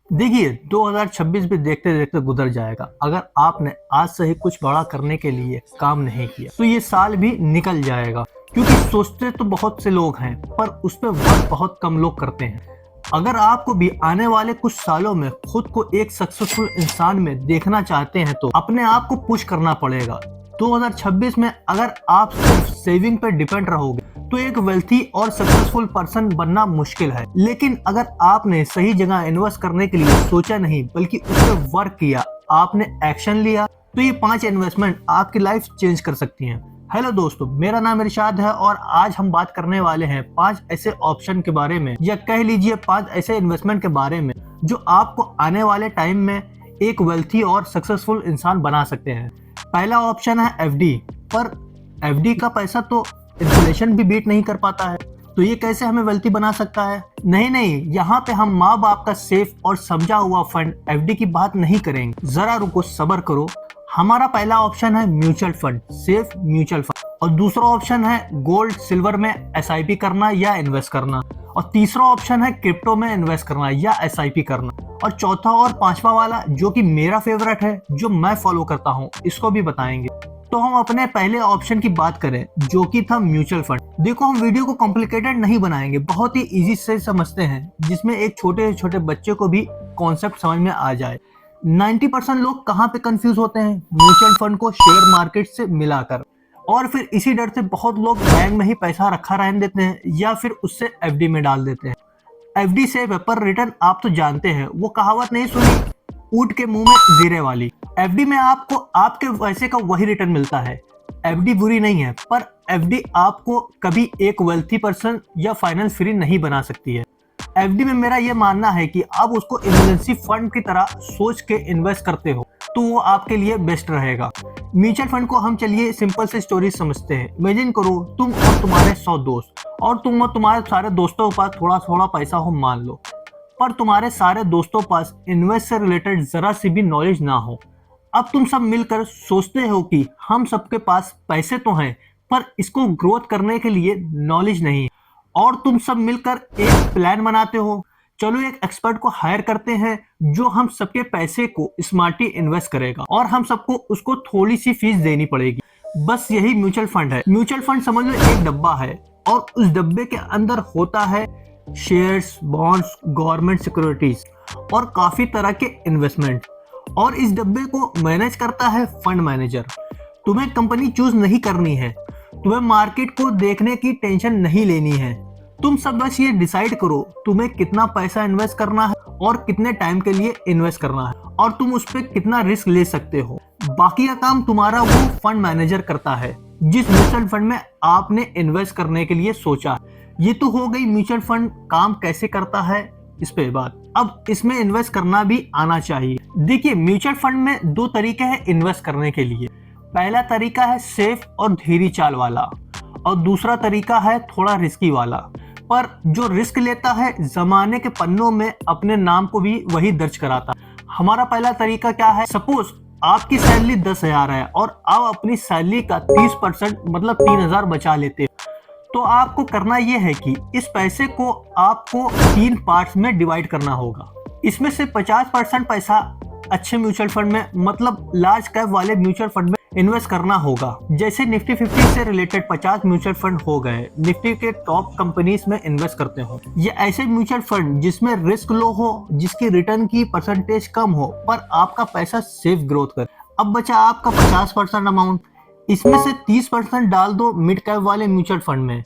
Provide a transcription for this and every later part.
देखिए 2026 भी देखते देखते गुजर जाएगा। अगर आपने आज से ही कुछ बड़ा करने के लिए काम नहीं किया तो ये साल भी निकल जाएगा, क्योंकि सोचते तो बहुत से लोग हैं पर उस पर वर्क बहुत कम लोग करते हैं। अगर आपको भी आने वाले कुछ सालों में खुद को एक सक्सेसफुल इंसान में देखना चाहते हैं तो अपने आप को पुश करना पड़ेगा। 2026 में अगर आप सिर्फ सेविंग पर डिपेंड रहोगे तो एक वेल्थी और सक्सेसफुल पर्सन बनना मुश्किल है। लेकिन अगर आपने सही जगह इन्वेस्ट करने के लिए सोचा नहीं बल्कि उस पर वर्क किया, आपने एक्शन लिया, तो ये 5 इन्वेस्टमेंट आपकी लाइफ चेंज कर सकती हैं। हेलो दोस्तों, मेरा नाम इरशाद है और आज हम बात करने वाले हैं 5 ऐसे ऑप्शन के बारे में, या कह लीजिए 5 ऐसे इन्वेस्टमेंट के बारे में जो आपको आने वाले टाइम में एक वेल्थी और सक्सेसफुल इंसान बना सकते हैं। पहला ऑप्शन है एफडी। पर एफडी का पैसा तो इन्फ्लेशन भी बीट नहीं कर पाता है, तो ये कैसे हमें वेल्थी बना सकता है? नहीं, यहाँ पे हम माँ बाप का सेफ और समझा हुआ फंड एफडी की बात नहीं करेंगे। जरा रुको, सब्र करो। हमारा पहला ऑप्शन है mutual fund, safe mutual fund, और दूसरा ऑप्शन है गोल्ड सिल्वर में एसआईपी करना या इन्वेस्ट करना, और तीसरा ऑप्शन है क्रिप्टो में इन्वेस्ट करना या एसआईपी करना, और चौथा और पांचवा वाला जो कि मेरा फेवरेट है, जो मैं फॉलो करता हूँ, इसको भी बताएंगे। तो हम अपने पहले ऑप्शन की बात करें जो कि था म्यूचुअल फंड। देखो, हम वीडियो को कॉम्प्लिकेटेड नहीं बनाएंगे, बहुत ही इजी से समझते हैं जिसमें एक छोटे छोटे बच्चे को भी कॉन्सेप्ट समझ में आ जाए। 90% लोग कहाँ पे कंफ्यूज होते हैं? म्यूचुअल फंड को शेयर मार्केट से मिलाकर, और फिर इसी डर से बहुत लोग बैंक में ही पैसा रखा रहने देते हैं या फिर उससे एफडी में डाल देते हैं। एफडी से पर रिटर्न आप तो जानते हैं, वो कहावत नहीं सुनी, ऊंट के मुंह में जीरे वाली। एफडी में आपको आपके पैसे का वही रिटर्न मिलता है। एफडी बुरी नहीं है, पर एफडी आपको कभी एक वेल्थी पर्सन या फाइनेंस फ्री नहीं बना सकती है। एफडी में मेरा ये मानना है कि आप उसको इमरजेंसी फंड की तरह सोच के इन्वेस्ट करते हो तो वो आपके लिए बेस्ट रहेगा। म्यूचुअल फंड को हम चलिए सिंपल से स्टोरी समझते हैं। इमेजिन करो तुम और तुम्हारे 100 दोस्त, और तुम और तुम्हारे सारे दोस्तों के पास थोड़ा थोड़ा पैसा हो मान लो, पर तुम्हारे सारे दोस्तों पास इन्वेस्ट से रिलेटेड जरा सी भी नॉलेज ना हो। अब तुम सब मिलकर सोचते हो कि हम सबके पास पैसे तो हैं पर इसको ग्रोथ करने के लिए नॉलेज नहीं, और तुम सब मिलकर एक प्लान बनाते हो। चलो एक एक्सपर्ट को हायर करते हैं जो हम सबके पैसे को स्मार्टली इन्वेस्ट करेगा, और हम सबको उसको थोड़ी सी फीस देनी पड़ेगी। बस यही म्यूचुअल फंड है। म्यूचुअल फंड समझ लो एक डब्बा है, और उस डब्बे के अंदर होता है शेयर्स, बॉन्ड्स, गवर्नमेंट सिक्योरिटीज और काफी तरह के इन्वेस्टमेंट, और इस डब्बे को मैनेज करता है फंड मैनेजर। तुम्हें कंपनी चूज नहीं करनी है, तुम्हें मार्केट को देखने की टेंशन नहीं लेनी है। तुम सब बस ये डिसाइड करो तुम्हें कितना पैसा इन्वेस्ट करना है और कितने टाइम के लिए इन्वेस्ट करना है, और तुम उस पर कितना रिस्क ले सकते हो। बाकी का काम तुम्हारा वो फंड मैनेजर करता है जिस म्यूचुअल फंड में आपने इन्वेस्ट करने के लिए सोचा। ये तो हो गई म्यूचुअल फंड काम कैसे करता है इस पे बात। अब इसमें इन्वेस्ट करना भी आना चाहिए। देखिए, म्यूचुअल फंड में 2 तरीके हैं इन्वेस्ट करने के लिए। पहला तरीका है सेफ और धीरी चाल वाला, और दूसरा तरीका है थोड़ा रिस्की वाला। पर जो रिस्क लेता है जमाने के पन्नों में अपने नाम को भी वही दर्ज कराता। हमारा पहला तरीका क्या है? सपोज आपकी सैलरी 10,000 है और आप अपनी सैलरी का 30% मतलब 3,000 बचा लेते हो, तो आपको करना यह है कि इस पैसे को आपको 3 पार्ट्स में डिवाइड करना होगा। इसमें से 50% पैसा अच्छे म्यूचुअल फंड में मतलब लार्ज कैप वाले म्यूचुअल फंड में इन्वेस्ट करना होगा। जैसे निफ्टी 50 से रिलेटेड 50 म्यूचुअल फंड हो गए, निफ्टी के टॉप कंपनीज में इन्वेस्ट करते हो। ये ऐसे म्यूचुअल फंड जिसमें रिस्क लो हो, जिसकी रिटर्न की परसेंटेज कम हो, पर आपका पैसा सेफ ग्रोथ करे। अब बचा आपका 50% अमाउंट, इसमें से 30% डाल दो मिड कैप वाले म्यूचुअल फंड में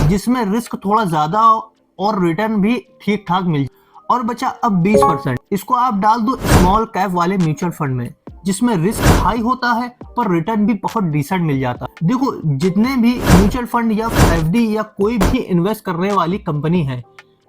जिसमें रिस्क थोड़ा ज्यादा हो और रिटर्न भी ठीक ठाक मिल जाए, और बचा अब 20%, इसको आप डाल दो स्मॉल कैप वाले म्यूचुअल फंड में जिसमें रिस्क हाई होता है पर रिटर्न भी बहुत डिसेंट मिल जाता है। देखो, जितने भी म्यूचुअल फंड या एफडी या कोई भी इन्वेस्ट करने वाली कंपनी है,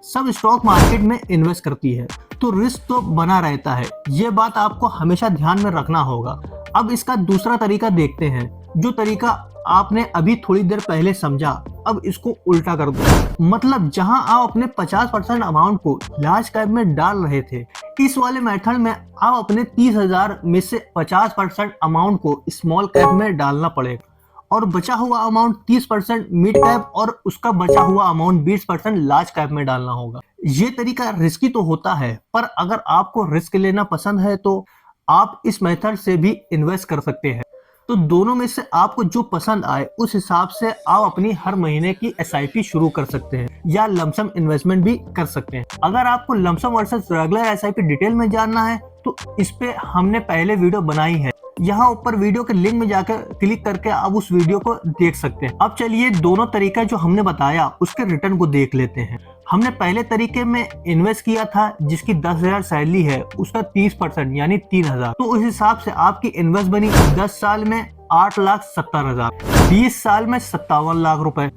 सब स्टॉक मार्केट में इन्वेस्ट करती है, तो रिस्क तो बना रहता है। ये बात आपको हमेशा ध्यान में रखना होगा। अब इसका दूसरा तरीका देखते हैं, जो तरीका आपने अभी थोड़ी देर पहले समझा, अब इसको उल्टा कर दो। मतलब जहां आप अपने 50% अमाउंट को लार्ज कैप में डाल रहे थे, इस वाले मेथड में आप अपने 30,000 में से 50% अमाउंट को स्मॉल कैप में डालना पड़ेगा, और बचा हुआ अमाउंट 30% मिड कैप और उसका बचा हुआ अमाउंट 20% लार्ज कैप में डालना होगा। ये तरीका रिस्की तो होता है, पर अगर आपको रिस्क लेना पसंद है तो आप इस मेथड से भी इन्वेस्ट कर सकते हैं। तो दोनों में से आपको जो पसंद आए उस हिसाब से आप अपनी हर महीने की एसआईपी शुरू कर सकते हैं या लमसम इन्वेस्टमेंट भी कर सकते हैं। अगर आपको lump sum versus regular SIP detail में जानना है तो इस पे हमने पहले वीडियो बनाई है, यहाँ ऊपर वीडियो के लिंक में जाकर क्लिक करके आप उस वीडियो को देख सकते हैं। अब चलिए दोनों तरीका जो हमने बताया उसके रिटर्न को देख लेते हैं। हमने पहले तरीके में इन्वेस्ट किया था जिसकी 10,000 सैलरी है, उसका 30% यानी 3,000, तो उस हिसाब से आपकी इन्वेस्ट बनी 10 साल में 8,70,000, 20 साल में 57 लाख रुपए,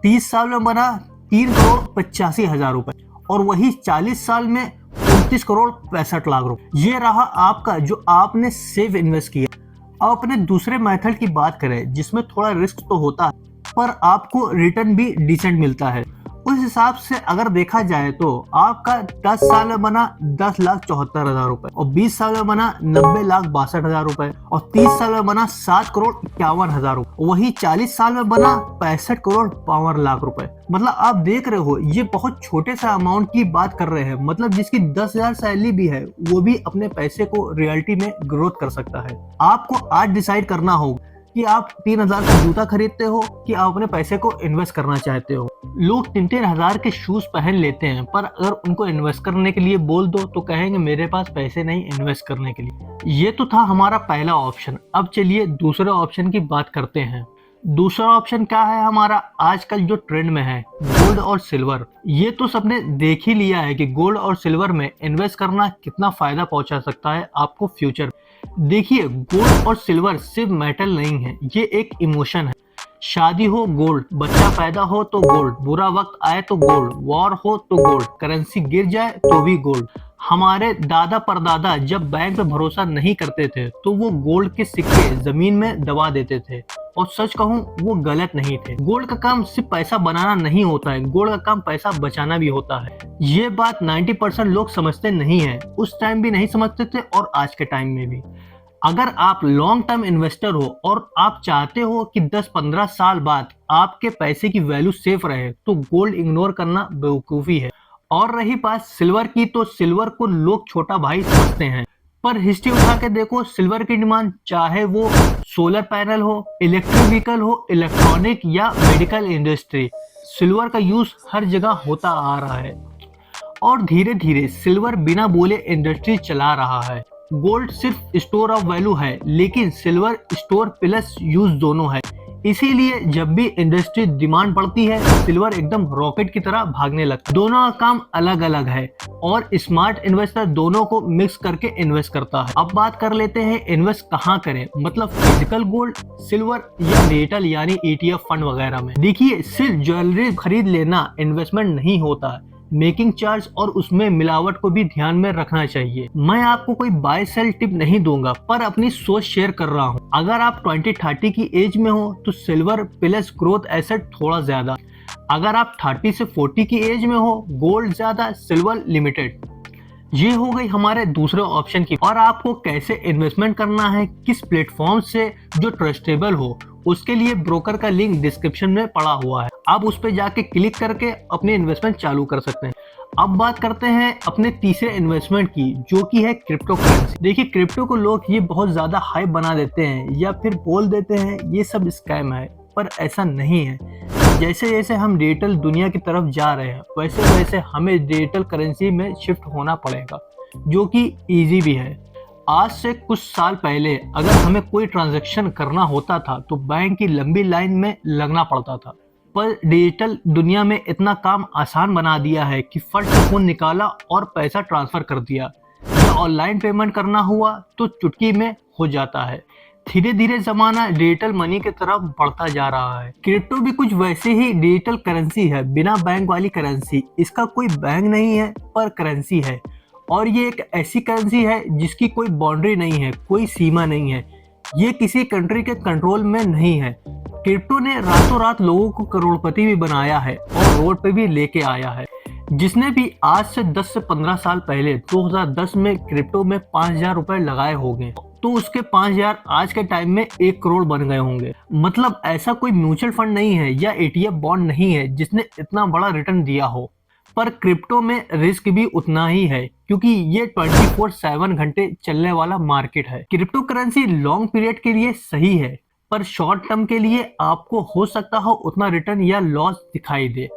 30 साल में बना 3,85,00,000 रुपए और वही 40 साल में 29 करोड़ 65 लाख रुपए। ये रहा आपका जो आपने सेव इन्वेस्ट किया। अब अपने दूसरे मेथड की बात करें जिसमें थोड़ा रिस्क तो होता है पर आपको रिटर्न भी डिसेंट मिलता है। उस हिसाब से अगर देखा जाए तो आपका 10 साल में बना 10,74,000 रुपए और 20 साल में बना 90,62,000 रुपए और 30 साल में बना 7,51,00,000 रुपए, वही 40 साल में बना 65,52,00,000 रुपए। मतलब आप देख रहे हो ये बहुत छोटे से अमाउंट की बात कर रहे हैं, मतलब जिसकी 10,000 सैलरी भी है वो भी अपने पैसे को रियलिटी में ग्रोथ कर सकता है। आपको आज डिसाइड करना होगा कि आप 3,000 का जूता खरीदते हो कि आप अपने पैसे को इन्वेस्ट करना चाहते हो। लोग 3,000 के शूज पहन लेते हैं पर अगर उनको इन्वेस्ट करने के लिए बोल दो तो कहेंगे मेरे पास पैसे नहीं इन्वेस्ट करने के लिए। ये तो था हमारा पहला ऑप्शन। अब चलिए दूसरे ऑप्शन की बात करते हैं। दूसरा ऑप्शन क्या है हमारा, आजकल जो ट्रेंड में है गोल्ड और सिल्वर। ये तो सबने देख ही लिया है कि गोल्ड और सिल्वर में इन्वेस्ट करना कितना फायदा पहुंचा सकता है आपको फ्यूचर। देखिए गोल्ड और सिल्वर सिर्फ मेटल नहीं है, ये एक इमोशन है। शादी हो गोल्ड, बच्चा पैदा हो तो गोल्ड, बुरा वक्त आए तो गोल्ड, वॉर हो तो गोल्ड, करेंसी गिर जाए तो भी गोल्ड। हमारे दादा परदादा जब बैंक पे भरोसा नहीं करते थे तो वो गोल्ड के सिक्के जमीन में दबा देते थे और सच कहूं वो गलत नहीं थे। गोल्ड का काम सिर्फ पैसा बनाना नहीं होता है, गोल्ड का काम पैसा बचाना भी होता है। ये बात 90% लोग समझते नहीं है, उस टाइम भी नहीं समझते थे और आज के टाइम में भी। अगर आप लॉन्ग टर्म इन्वेस्टर हो और आप चाहते हो कि 10-15 साल बाद आपके पैसे की वैल्यू सेफ रहे तो गोल्ड इग्नोर करना बेवकूफ़ी है। और रही बात सिल्वर की, तो सिल्वर को लोग छोटा भाई समझते हैं पर हिस्ट्री उठा के देखो सिल्वर की डिमांड चाहे वो सोलर पैनल हो, इलेक्ट्रिक व्हीकल हो, इलेक्ट्रॉनिक या मेडिकल इंडस्ट्री, सिल्वर का यूज हर जगह होता आ रहा है और धीरे धीरे सिल्वर बिना बोले इंडस्ट्री चला रहा है। गोल्ड सिर्फ स्टोर ऑफ वैल्यू है लेकिन सिल्वर स्टोर प्लस यूज दोनों है। इसीलिए जब भी इंडस्ट्री डिमांड बढ़ती है सिल्वर एकदम रॉकेट की तरह भागने लगता है। दोनों का काम अलग अलग है और स्मार्ट इन्वेस्टर दोनों को मिक्स करके इन्वेस्ट करता है। अब बात कर लेते हैं इन्वेस्ट कहाँ करें, मतलब फिजिकल गोल्ड, सिल्वर या डिजिटल यानी ETF फंड वगैरह में। देखिए सिर्फ ज्वेलरी खरीद लेना इन्वेस्टमेंट नहीं होता है, मेकिंग चार्ज और उसमें मिलावट को भी ध्यान में रखना चाहिए। मैं आपको कोई बाय सेल टिप नहीं दूंगा पर अपनी सोच शेयर कर रहा हूँ। अगर आप 20-30 की एज में हो तो सिल्वर प्लस ग्रोथ एसेट थोड़ा ज्यादा, अगर आप 30 से 40 की एज में हो गोल्ड ज्यादा सिल्वर लिमिटेड। ये हो गई हमारे दूसरे ऑप्शन की। और आपको कैसे इन्वेस्टमेंट करना है, किस प्लेटफॉर्म से जो ट्रस्टेबल हो, उसके लिए ब्रोकर का लिंक डिस्क्रिप्शन में पड़ा हुआ है, आप उस पर जाके क्लिक करके अपनी इन्वेस्टमेंट चालू कर सकते हैं। अब बात करते हैं अपने तीसरे इन्वेस्टमेंट की जो कि है क्रिप्टो करेंसी। देखिए क्रिप्टो को लोग ये बहुत ज्यादा हाइप बना देते हैं या फिर बोल देते हैं ये सब स्कैम है, पर ऐसा नहीं है। जैसे जैसे हम डिजिटल दुनिया की तरफ जा रहे हैं वैसे वैसे हमें डिजिटल करेंसी में शिफ्ट होना पड़ेगा जो कि इजी भी है। आज से कुछ साल पहले अगर हमें कोई ट्रांजैक्शन करना होता था तो बैंक की लंबी लाइन में लगना पड़ता था, पर डिजिटल दुनिया में इतना काम आसान बना दिया है कि फट से फोन निकाला और पैसा ट्रांसफर कर दिया या ऑनलाइन पेमेंट करना हुआ तो चुटकी में हो जाता है। धीरे धीरे जमाना डिजिटल मनी की तरफ बढ़ता जा रहा है। क्रिप्टो भी कुछ वैसे ही डिजिटल करेंसी है, बिना बैंक वाली करेंसी। इसका कोई बैंक नहीं है पर करेंसी है और ये एक ऐसी करेंसी है जिसकी कोई बाउंड्री नहीं है, कोई सीमा नहीं है, ये किसी कंट्री के कंट्रोल में नहीं है। क्रिप्टो ने रातों रात लोगों को करोड़पति भी बनाया है और रोड पे भी लेके आया है। जिसने भी आज से 10 से 15 साल पहले 2010 में क्रिप्टो में 5,000 रुपए लगाए होंगे तो उसके 5,000 आज के टाइम में 1 करोड़ बन गए होंगे। मतलब ऐसा कोई म्यूचुअल फंड नहीं है या ETF बॉन्ड नहीं है जिसने इतना बड़ा रिटर्न दिया हो। पर क्रिप्टो में रिस्क भी उतना ही है, क्योंकि ये 24/7 घंटे चलने वाला मार्केट है। क्रिप्टो करेंसी लॉन्ग पीरियड के लिए सही है, पर शॉर्ट टर्म के लिए आपको हो सकता हो उतना रिटर्न या लॉस दिखाई दे,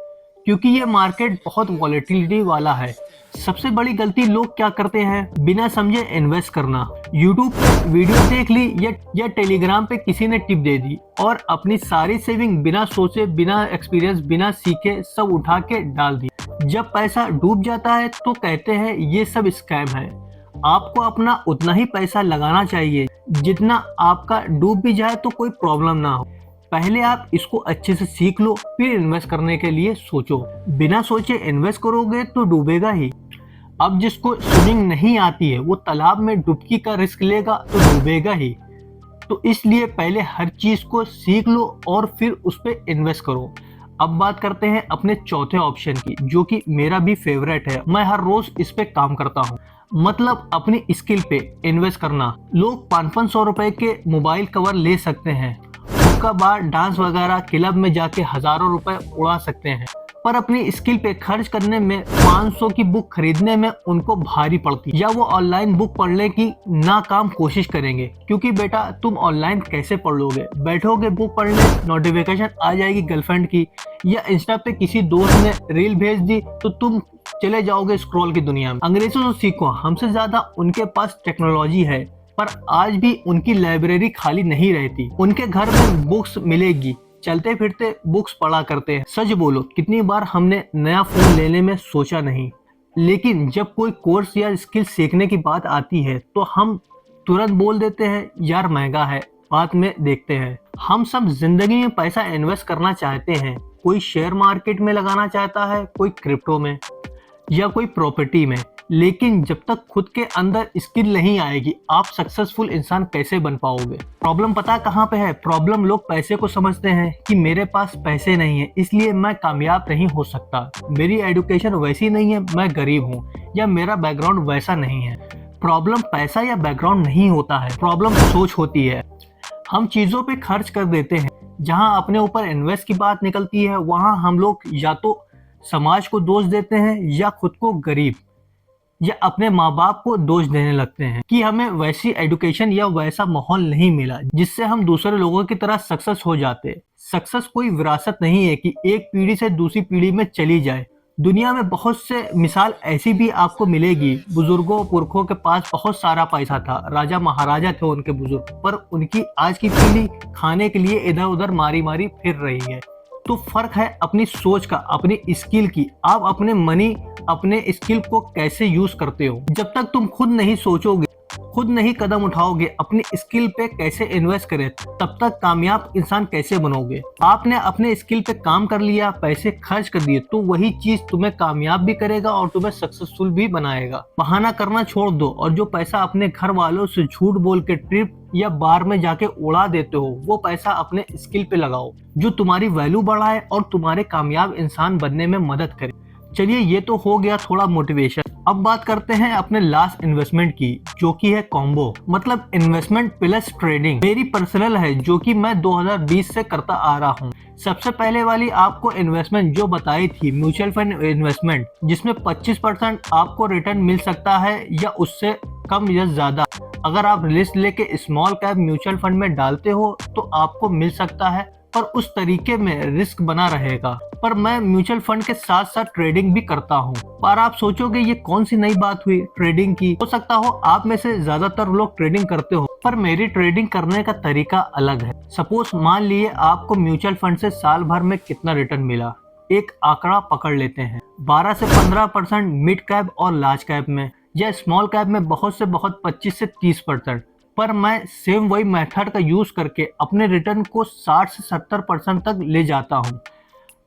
क्योंकि ये मार्केट बहुत वॉलेटिलिटी वाला है। सबसे बड़ी गलती लोग क्या करते हैं, बिना समझे इन्वेस्ट करना। यूट्यूब पे वीडियो देख ली या टेलीग्राम पे किसी ने टिप दे दी और अपनी सारी सेविंग बिना सोचे, बिना एक्सपीरियंस, बिना सीखे सब उठा के डाल दी। जब पैसा डूब जाता है तो कहते हैं ये सब स्कैम है। आपको अपना उतना ही पैसा लगाना चाहिए जितना आपका डूब भी जाए तो कोई प्रॉब्लम ना हो। पहले आप इसको अच्छे से सीख लो, फिर इन्वेस्ट करने के लिए सोचो। बिना सोचे इन्वेस्ट करोगे तो डूबेगा ही। अब जिसको स्विमिंग नहीं आती है वो तालाब में डुबकी का रिस्क लेगा तो डूबेगा ही। तो इसलिए पहले हर चीज को सीख लो और फिर उस पर इन्वेस्ट करो। अब बात करते हैं अपने चौथे ऑप्शन की, जो कि मेरा भी फेवरेट है। मैं हर रोज इस पे काम करता हूँ, मतलब अपनी स्किल पे इन्वेस्ट करना। लोग 500-500 रुपए के मोबाइल कवर ले सकते हैं, उसका बाद डांस वगैरह क्लब में जाके हजारों रुपए उड़ा सकते हैं, पर अपनी स्किल पे खर्च करने में 500 की बुक खरीदने में उनको भारी पड़ती, या वो ऑनलाइन बुक पढ़ने की नाकाम कोशिश करेंगे। क्योंकि बेटा तुम ऑनलाइन कैसे पढ़ लोगे, बैठोगे बुक पढ़ने, नोटिफिकेशन आ जाएगी गर्लफ्रेंड की, या इंस्टा पे किसी दोस्त ने रील भेज दी तो तुम चले जाओगे स्क्रॉल की दुनिया में। अंग्रेजों से सीखो, हमसे ज्यादा उनके पास टेक्नोलॉजी है, पर आज भी उनकी लाइब्रेरी खाली नहीं रहती। उनके घर में बुक्स मिलेगी, चलते फिरते बुक्स पढ़ा करते हैं। सच बोलो, कितनी बार हमने नया फोन लेने में सोचा नहीं, लेकिन जब कोई कोर्स या स्किल सीखने की बात आती है तो हम तुरंत बोल देते हैं यार महंगा है, बाद में देखते हैं। हम सब जिंदगी में पैसा इन्वेस्ट करना चाहते हैं। कोई शेयर मार्केट में लगाना चाहता है, कोई क्रिप्टो में, या कोई प्रॉपर्टी में। लेकिन जब तक खुद के अंदर स्किल नहीं आएगी, आप सक्सेसफुल इंसान कैसे बन पाओगे? प्रॉब्लम पता कहाँ पे है? प्रॉब्लम लोग पैसे को समझते हैं कि मेरे पास पैसे नहीं है इसलिए मैं कामयाब नहीं हो सकता, मेरी एजुकेशन वैसी नहीं है, मैं गरीब हूँ, या मेरा बैकग्राउंड वैसा नहीं है। प्रॉब्लम पैसा या बैकग्राउंड नहीं होता है, प्रॉब्लम सोच होती है। हम चीजों पे खर्च कर देते हैं। जहाँ अपने ऊपर इन्वेस्ट की बात निकलती है वहाँ हम लोग या तो समाज को दोष देते हैं, या खुद को गरीब, या अपने माँ बाप को दोष देने लगते हैं कि हमें वैसी एजुकेशन या वैसा माहौल नहीं मिला जिससे हम दूसरे लोगों की तरह सक्सेस हो जाते। सक्सेस कोई विरासत नहीं है कि एक पीढ़ी से दूसरी पीढ़ी में चली जाए। दुनिया में बहुत से मिसाल ऐसी भी आपको मिलेगी। बुजुर्गों पुरखों के पास बहुत सारा पैसा था, राजा महाराजा थे उनके बुजुर्ग, पर उनकी आज की पीढ़ी खाने के लिए इधर उधर मारी मारी फिर रही है। तो फर्क है अपनी सोच का, अपनी स्किल की। आप अपने मनी, अपने स्किल को कैसे यूज करते हो। जब तक तुम खुद नहीं सोचोगे, खुद नहीं कदम उठाओगे अपनी स्किल पे कैसे इन्वेस्ट करें, तब तक कामयाब इंसान कैसे बनोगे। आपने अपने स्किल पे काम कर लिया, पैसे खर्च कर दिए, तो वही चीज तुम्हें कामयाब भी करेगा और तुम्हें सक्सेसफुल भी बनाएगा। बहाना करना छोड़ दो और जो पैसा अपने घर वालों से झूठ बोल के ट्रिप या बार में जाके उड़ा देते हो, वो पैसा अपने स्किल पे लगाओ जो तुम्हारी वैल्यू बढ़ाए और तुम्हारे कामयाब इंसान बनने में मदद करे। चलिए ये तो हो गया थोड़ा मोटिवेशन। अब बात करते हैं अपने लास्ट इन्वेस्टमेंट की, जो कि है कॉम्बो, मतलब इन्वेस्टमेंट प्लस ट्रेडिंग। मेरी पर्सनल है जो कि मैं 2020 से करता आ रहा हूँ। सबसे पहले वाली आपको इन्वेस्टमेंट जो बताई थी, म्यूचुअल फंड इन्वेस्टमेंट, जिसमें 25% आपको रिटर्न मिल सकता है या उससे कम या ज्यादा। अगर आप रिस्क लेके स्मॉल कैप म्यूचुअल फंड में डालते हो तो आपको मिल सकता है, पर उस तरीके में रिस्क बना रहेगा। पर मैं म्यूचुअल फंड के साथ साथ ट्रेडिंग भी करता हूँ। पर आप सोचोगे ये कौन सी नई बात हुई ट्रेडिंग की। हो सकता हो आप में से ज्यादातर लोग ट्रेडिंग करते हो, पर मेरी ट्रेडिंग करने का तरीका अलग है। सपोज मान लिए आपको म्यूचुअल फंड से साल भर में कितना रिटर्न मिला, एक आंकड़ा पकड़ लेते हैं। 12 से 15% मिड कैप और लार्ज कैप में, या स्मॉल कैप में बहुत से बहुत 25 से 30%। पर मैं सेम वही मेथड का यूज करके अपने रिटर्न को 60 से 70% तक ले जाता हूँ।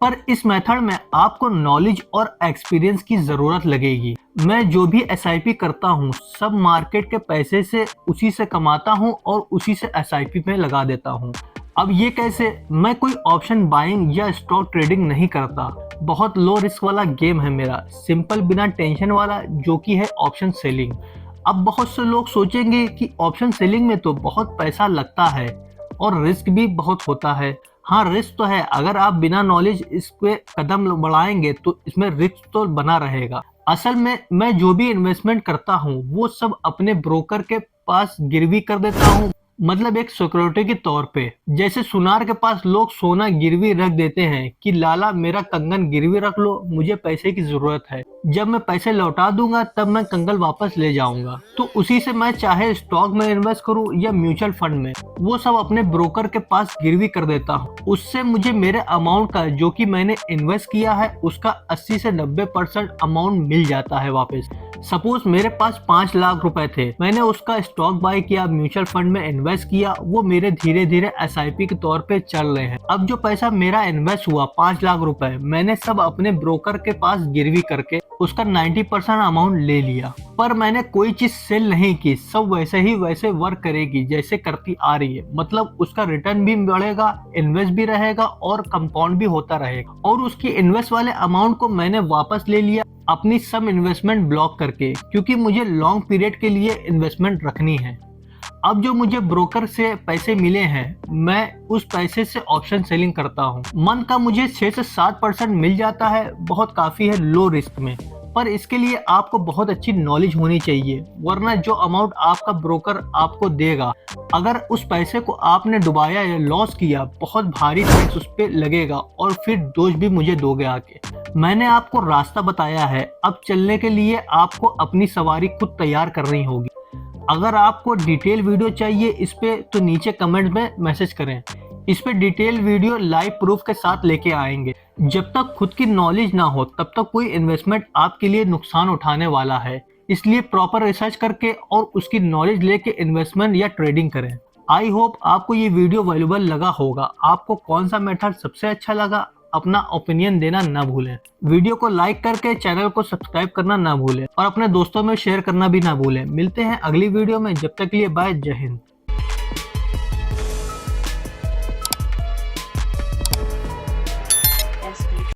पर इस मेथड में आपको नॉलेज और एक्सपीरियंस की जरूरत लगेगी। मैं जो भी SIP करता हूँ सब मार्केट के पैसे से उसी से कमाता हूँ और उसी से SIP में लगा देता हूँ। अब ये कैसे? मैं कोई ऑप्शन बाइंग या स्टॉक ट्रेडिंग नहीं करता। बहुत लो रिस्क वाला गेम है मेरा, सिंपल बिना टेंशन वाला, जो कि है ऑप्शन सेलिंग। अब बहुत से लोग सोचेंगे कि ऑप्शन सेलिंग में तो बहुत पैसा लगता है और रिस्क भी बहुत होता है। हाँ, रिस्क तो है। अगर आप बिना नॉलेज इस पे कदम बढ़ाएंगे तो इसमें रिस्क तो बना रहेगा। असल में मैं जो भी इन्वेस्टमेंट करता हूँ वो सब अपने ब्रोकर के पास गिरवी कर देता हूँ, मतलब एक सिक्योरिटी के तौर पे। जैसे सुनार के पास लोग सोना गिरवी रख देते हैं कि लाला मेरा कंगन गिरवी रख लो, मुझे पैसे की जरूरत है, जब मैं पैसे लौटा दूंगा तब मैं कंगन वापस ले जाऊंगा। तो उसी से मैं चाहे स्टॉक में इन्वेस्ट करूं या म्यूचुअल फंड में, वो सब अपने ब्रोकर के पास गिरवी कर देता हूं। उससे मुझे मेरे अमाउंट का, जो कि मैंने इन्वेस्ट किया है, उसका 80 से 90% अमाउंट मिल जाता है वापस। सपोज मेरे पास 5 लाख रुपए थे, मैंने उसका स्टॉक बाय किया, म्यूचुअल फंड में इन्वेस्ट किया, वो मेरे धीरे धीरे SIP के तौर पे चल रहे हैं। अब जो पैसा मेरा इन्वेस्ट हुआ 5 लाख रुपए, मैंने सब अपने ब्रोकर के पास गिरवी करके उसका 90% अमाउंट ले लिया। पर मैंने कोई चीज सेल नहीं की, सब वैसे ही वैसे वर्क करेगी जैसे करती आ रही है। मतलब उसका रिटर्न भी बढ़ेगा, इन्वेस्ट भी रहेगा और कंपाउंड भी होता रहेगा। और उसकी इन्वेस्ट वाले अमाउंट को मैंने वापस ले लिया अपनी सब इन्वेस्टमेंट ब्लॉक करके, क्योंकि मुझे लॉन्ग पीरियड के लिए इन्वेस्टमेंट रखनी है। अब जो मुझे ब्रोकर से पैसे मिले हैं, मैं उस पैसे से ऑप्शन सेलिंग करता हूँ। मंथ का मुझे 6 से 7% मिल जाता है, बहुत काफी है लो रिस्क में। पर इसके लिए आपको बहुत अच्छी नॉलेज होनी चाहिए, वरना जो अमाउंट आपका ब्रोकर आपको देगा, अगर उस पैसे को आपने डुबाया या लॉस किया, बहुत भारी टैक्स उस पर लगेगा और फिर दोष भी मुझे दोगे आके। मैंने आपको रास्ता बताया है, अब चलने के लिए आपको अपनी सवारी खुद तैयार करनी होगी। अगर आपको डिटेल वीडियो चाहिए इस पे, तो नीचे कमेंट में मैसेज करें। इस पे डिटेल वीडियो लाइव प्रूफ के साथ लेके आएंगे। जब तक खुद की नॉलेज ना हो तब तक कोई इन्वेस्टमेंट आपके लिए नुकसान उठाने वाला है, इसलिए प्रॉपर रिसर्च करके और उसकी नॉलेज लेके इन्वेस्टमेंट या ट्रेडिंग करें। आई होप आपको ये वीडियो वैल्यूएबल लगा होगा। आपको कौन सा मेथड सबसे अच्छा लगा, अपना ओपिनियन देना ना भूलें। वीडियो को लाइक करके चैनल को सब्सक्राइब करना ना भूलें और अपने दोस्तों में शेयर करना भी ना भूलें। मिलते हैं अगली वीडियो में, जब तक के लिए बाय, जय हिंद।